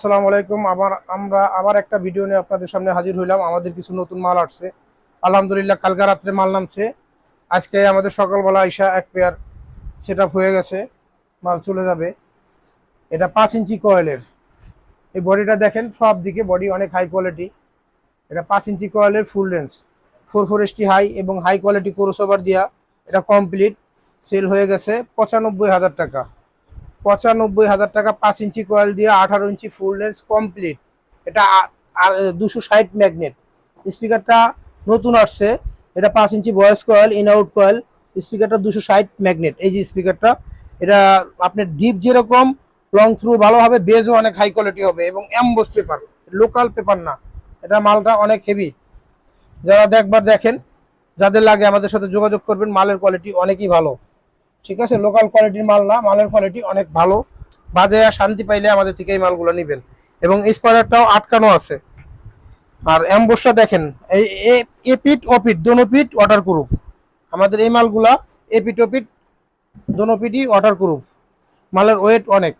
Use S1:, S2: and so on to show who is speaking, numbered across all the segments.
S1: আসসালামু আলাইকুম। আমরা আবার একটা ভিডিও নিয়ে আপনাদের সামনে হাজির হইলাম। আমাদের কিছু নতুন মাল আসছে, আলহামদুলিল্লাহ। কালকা রাত্রে মাল নামছে, আজকে আমাদের সকালবেলা আইসা এক পেয়ার সেট আপ হয়ে গেছে, মাল চলে যাবে। এটা 5 ইঞ্চি কয়েলের। এই বডিটা দেখেন, সব দিকে বডি অনেক হাই কোয়ালিটি। এটা 5 ইঞ্চি কয়েলের ফুল রেঞ্জ 44ST হাই এবং হাই কোয়ালিটি ক্রসওভার দিয়া এটা কমপ্লিট সেল হয়ে গেছে 95,000 টাকা। 95,000 টাকা 5 ইঞ্চি কয়েল দিয়ে 18 ইঞ্চি ফুল রেঞ্জ কমপ্লিট। এটা আর 260 ম্যাগনেট। স্পিকারটা নতুন আসছে, এটা 5 inch voice coil, in out coil. স্পিকারটা 260 ম্যাগনেট। এই যে স্পিকারটা, এটা আপনার ডিপ যেরকম লং থ্রু ভালো হবে, বেজও অনেক হাই কোয়ালিটি হবে এবং এমবোস পেপার, লোকাল পেপার না। এটা মালটা অনেক হেভি। যারা দেখবার দেখেন, যাদের লাগে আমাদের সাথে যোগাযোগ করবেন। মালের কোয়ালিটি অনেকই ভালো, ঠিক আছে। লোকাল কোয়ালিটির মাল না, মালের কোয়ালিটি অনেক ভালো। বাজে আর শান্তি পাইলে আমাদের থেকে এই মালগুলো নেবেন। এবং স্পয়লারটাও আটকানো আছে। আর অ্যাম্বুসটা দেখেন, এই এপিট ওপিট দোনো পিট ওয়াটার প্রুফ। আমাদের এই মালগুলা এপিট ওপিট দোনো পিটই ওয়াটার প্রুফ। মালের ওয়েট অনেক,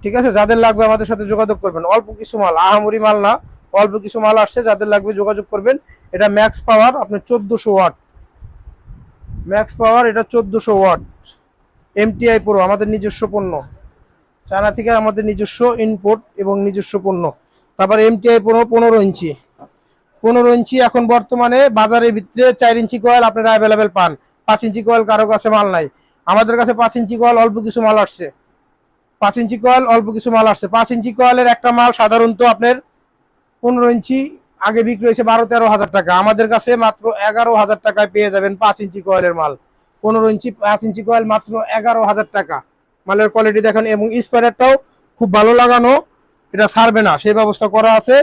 S1: ঠিক আছে। যাদের লাগবে আমাদের সাথে যোগাযোগ করবেন। অল্প কিছু মাল, আহামরি মাল না, অল্প কিছু মাল আসছে। যাদের লাগবে যোগাযোগ করবেন। এটা ম্যাক্স পাওয়ার আপনার 1400 ওয়াট। ম্যাক্স পাওয়ার এটা 1400 ওয়াট। এমটিআই প্রো আমাদের নিজস্ব পণ্য, চায়না থেকে আমাদের নিজস্ব ইনপোর্ট এবং নিজস্ব পণ্য। তারপর এমটিআই প্রো 15 ইঞ্চি। 15 ইঞ্চি এখন বর্তমানে বাজারের ভিতরে 4 ইঞ্চি কয়েল আপনারা অ্যাভেলেবেল পান। 5 ইঞ্চি কয়েল কারো কাছে মাল নাই, আমাদের কাছে 5 ইঞ্চি কয়েল অল্প কিছু মাল আসছে। 5 ইঞ্চি কয়েল অল্প কিছু মাল আসছে। 5 ইঞ্চি কয়েলের একটা মাল সাধারণত আপনার 15 ইঞ্চি আগে বিক্রি হয়েছে 12-13 হাজার টাকা। আমাদের কাছে মাত্র 11,000 টাকায় পেয়ে যাবেন 5 ইঞ্চি কয়েলের মাল। 15 ইঞ্চি 5 ইঞ্চি কয়েল মাত্র 11,000 টাকা। মালের কোয়ালিটি দেখেন এবং স্পেয়ারটাও খুব ভালো লাগানো, এটা ছাড়বে না সেই ব্যবস্থা করা আছে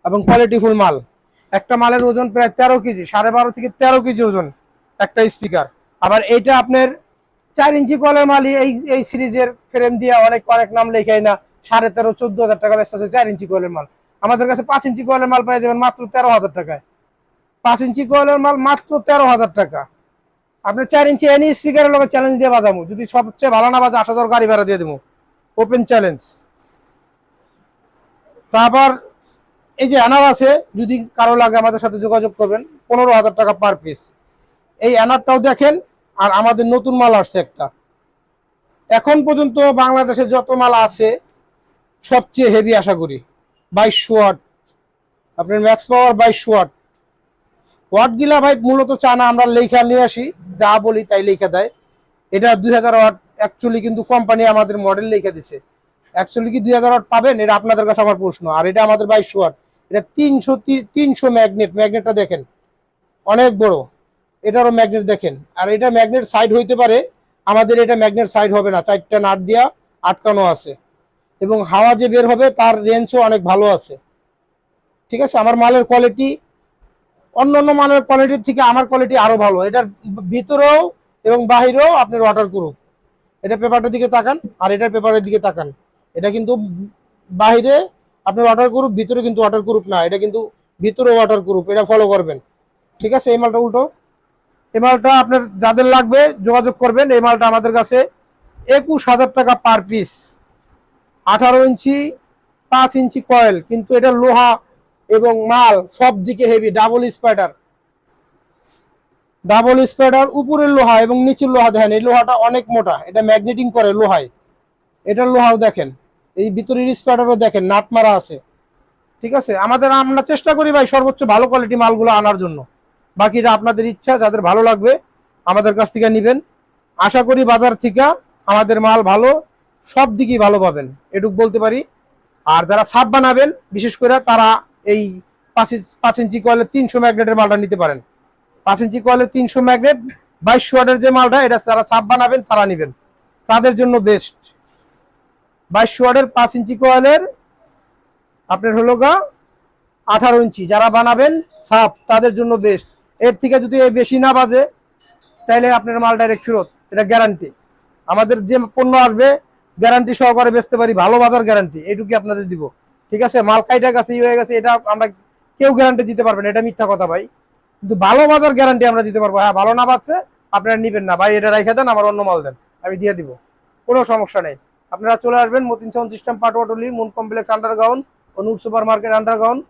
S1: এবং কোয়ালিটিফুল মাল। একটা মালের ওজন প্রায় 13 কেজি, 12.5 থেকে 13 কেজি ওজন একটা স্পিকার। আবার এইটা আপনার 4 ইঞ্চি কয়েলের মালই এই সিরিজের ফ্রেম দিয়ে অনেক অনেক নাম লেখাই না, 13,000-14,000 টাকা ব্যস্ত আছে 4 ইঞ্চি কয়েলের মাল। আমাদের কাছে 5 ইঞ্চি কয়েলের মাল পেয়ে যাবেন মাত্র 13,000 টাকায়। 5 ইঞ্চি কয়েলের মাল মাত্র 13,000 টাকা। আপনি 4 ইঞ্চি এনি স্পিকারের লোক চ্যালেঞ্জ দিয়ে বাজাবো, যদি সবচেয়ে ভালো না বাজে 8,000 গাড়ি ভাড়া দিয়ে দেবো, ওপেন চ্যালেঞ্জ। তারপর এই যে অ্যানার আছে, যদি কারো লাগে আমাদের সাথে যোগাযোগ করবেন। 15,000 টাকা পার পিস। এই অ্যানারটাও দেখেন। আর আমাদের নতুন মাল আসছে একটা, এখন পর্যন্ত বাংলাদেশে যত মাল আছে সবচেয়ে হেভি আশা করি। 2200 ওয়াট, আপনার ম্যাক্স পাওয়ার 2200 ওয়াট। ওয়াট গিলা ভাই মূলত চানা আমরা লেখা নিয়ে আসি, যা বলি তাই লেখা দেয়। এটা 2000 ওয়াট অ্যাকচুয়ালি, কিন্তু কোম্পানি আমাদের মডেল লেখা দিছে। অ্যাকচুয়ালি কি 2000 ওয়াট পাবেন, এটা আপনাদের কাছে আমার প্রশ্ন। আর এটা আমাদের 2200 ওয়াট। এটা 300 ম্যাগনেট। ম্যাগনেটটা দেখেন অনেক বড়। এটারও ম্যাগনেট দেখেন। আর এটা ম্যাগনেট সাইড হইতে পারে, আমাদের এটা ম্যাগনেট সাইড হবে না, 4টা নাট দিয়া আটকানো আছে। এবং হাওয়া যে বের হবে তার রেঞ্জও অনেক ভালো আছে, ঠিক আছে। আমার মালের কোয়ালিটি অন্যান্য মানের কোয়ালিটির থেকে আমার কোয়ালিটি আরো ভালো। এটার ভিতরেও এবং বাহিরেও আপনার ওয়াটার প্রুফ। এটা পেপারটার দিকে তাকান আর এটার পেপারের দিকে তাকান। এটা কিন্তু বাহিরে আপনার ওয়াটার প্রুফ, ভিতরে কিন্তু ওয়াটার প্রুফ না। এটা কিন্তু ভিতরে ওয়াটার প্রুফ, এটা ফলো করবেন, ঠিক আছে। এই মালটা উল্টো। এই মালটা আপনার যাদের লাগবে যোগাযোগ করবেন। এই মালটা আমাদের কাছে 21,000 টাকা পার পিস। 18 ইঞ্চি 5 ইঞ্চি কয়েল, কিন্তু এটা লোহা এবং মাল সব দিকে হেভি। ডাবল স্পাইডার উপরের লোহা এবং নিচের লোহা দেখেন। এই লোহাটা অনেক মোটা, এটা ম্যাগনেটিং করে লোহায়। এটার লোহাও দেখেন, এই ভিতরের স্পাইডারও দেখেন নাট মারা আছে, ঠিক আছে। আমরা চেষ্টা করি ভাই সর্বোচ্চ ভালো কোয়ালিটি মালগুলো আনার জন্য। বাকিটা আপনাদের ইচ্ছা, যাদের ভালো লাগবে আমাদের কাছ থেকে নেবেন। আশা করি বাজার থেকে আমাদের মাল ভালো, সব দিকেই ভালো পাবেন, এটুক বলতে পারি। আর যারা সাব বানাবেন বিশেষ করে তারা এই 5 ইঞ্চি কয়েলের 300 ম্যাগনেটের মালটা নিতে পারেন। 5 ইঞ্চি কয়েলের 300 ম্যাগনেট 2200 ওয়াটের যে মালটা, এটা যারা ছাপ বানাবেন তারা নেবেন, তাদের জন্য বেস্ট। 2200 ওয়াটের 5 ইঞ্চি কয়েলের আপনার হলো গা 18 ইঞ্চি যারা বানাবেন ছাপ, তাদের জন্য বেস্ট। এর থেকে যদি বেশি না বাজে তাহলে আপনার মাল ডাইরেক্ট ফেরত, এটা গ্যারান্টি। আমাদের যে পণ্য আসবে গ্যারান্টি সহকারে বেচতে পারি, ভালো বাজার গ্যারান্টি, এইটুকু আপনাদের দিব, ঠিক আছে। মাল কাইটা গেছে হয়ে গেছে এটা আমরা কেউ গ্যারান্টি দিতে পারবেন, এটা মিথ্যা কথা ভাই। কিন্তু ভালো বাজার গ্যারান্টি আমরা দিতে পারবো। হ্যাঁ, ভালো না পাচ্ছে আপনারা নিবেন না ভাই, এটা রেখে দেন, আমার অন্য মাল দেন, আমি দিয়ে দিব, কোনো সমস্যা নেই। আপনারা চলে আসবেন Matin sound system Patuatuli moon complex underground ও নূর সুপার মার্কেট আন্ডারগ্রাউন্ড।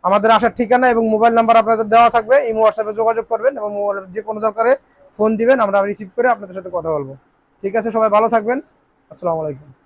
S1: আমাদের আসার ঠিকানা এবং মোবাইল নাম্বার আপনাদের দেওয়া থাকবে, এই হোয়াটসঅ্যাপে যোগাযোগ করবেন এবং যে কোনো দরকারে ফোন দিবেন, আমরা রিসিভ করে আপনাদের সাথে কথা বলবো। ঠিক আছে, সবাই ভালো থাকবেন। আসসালামু আলাইকুম।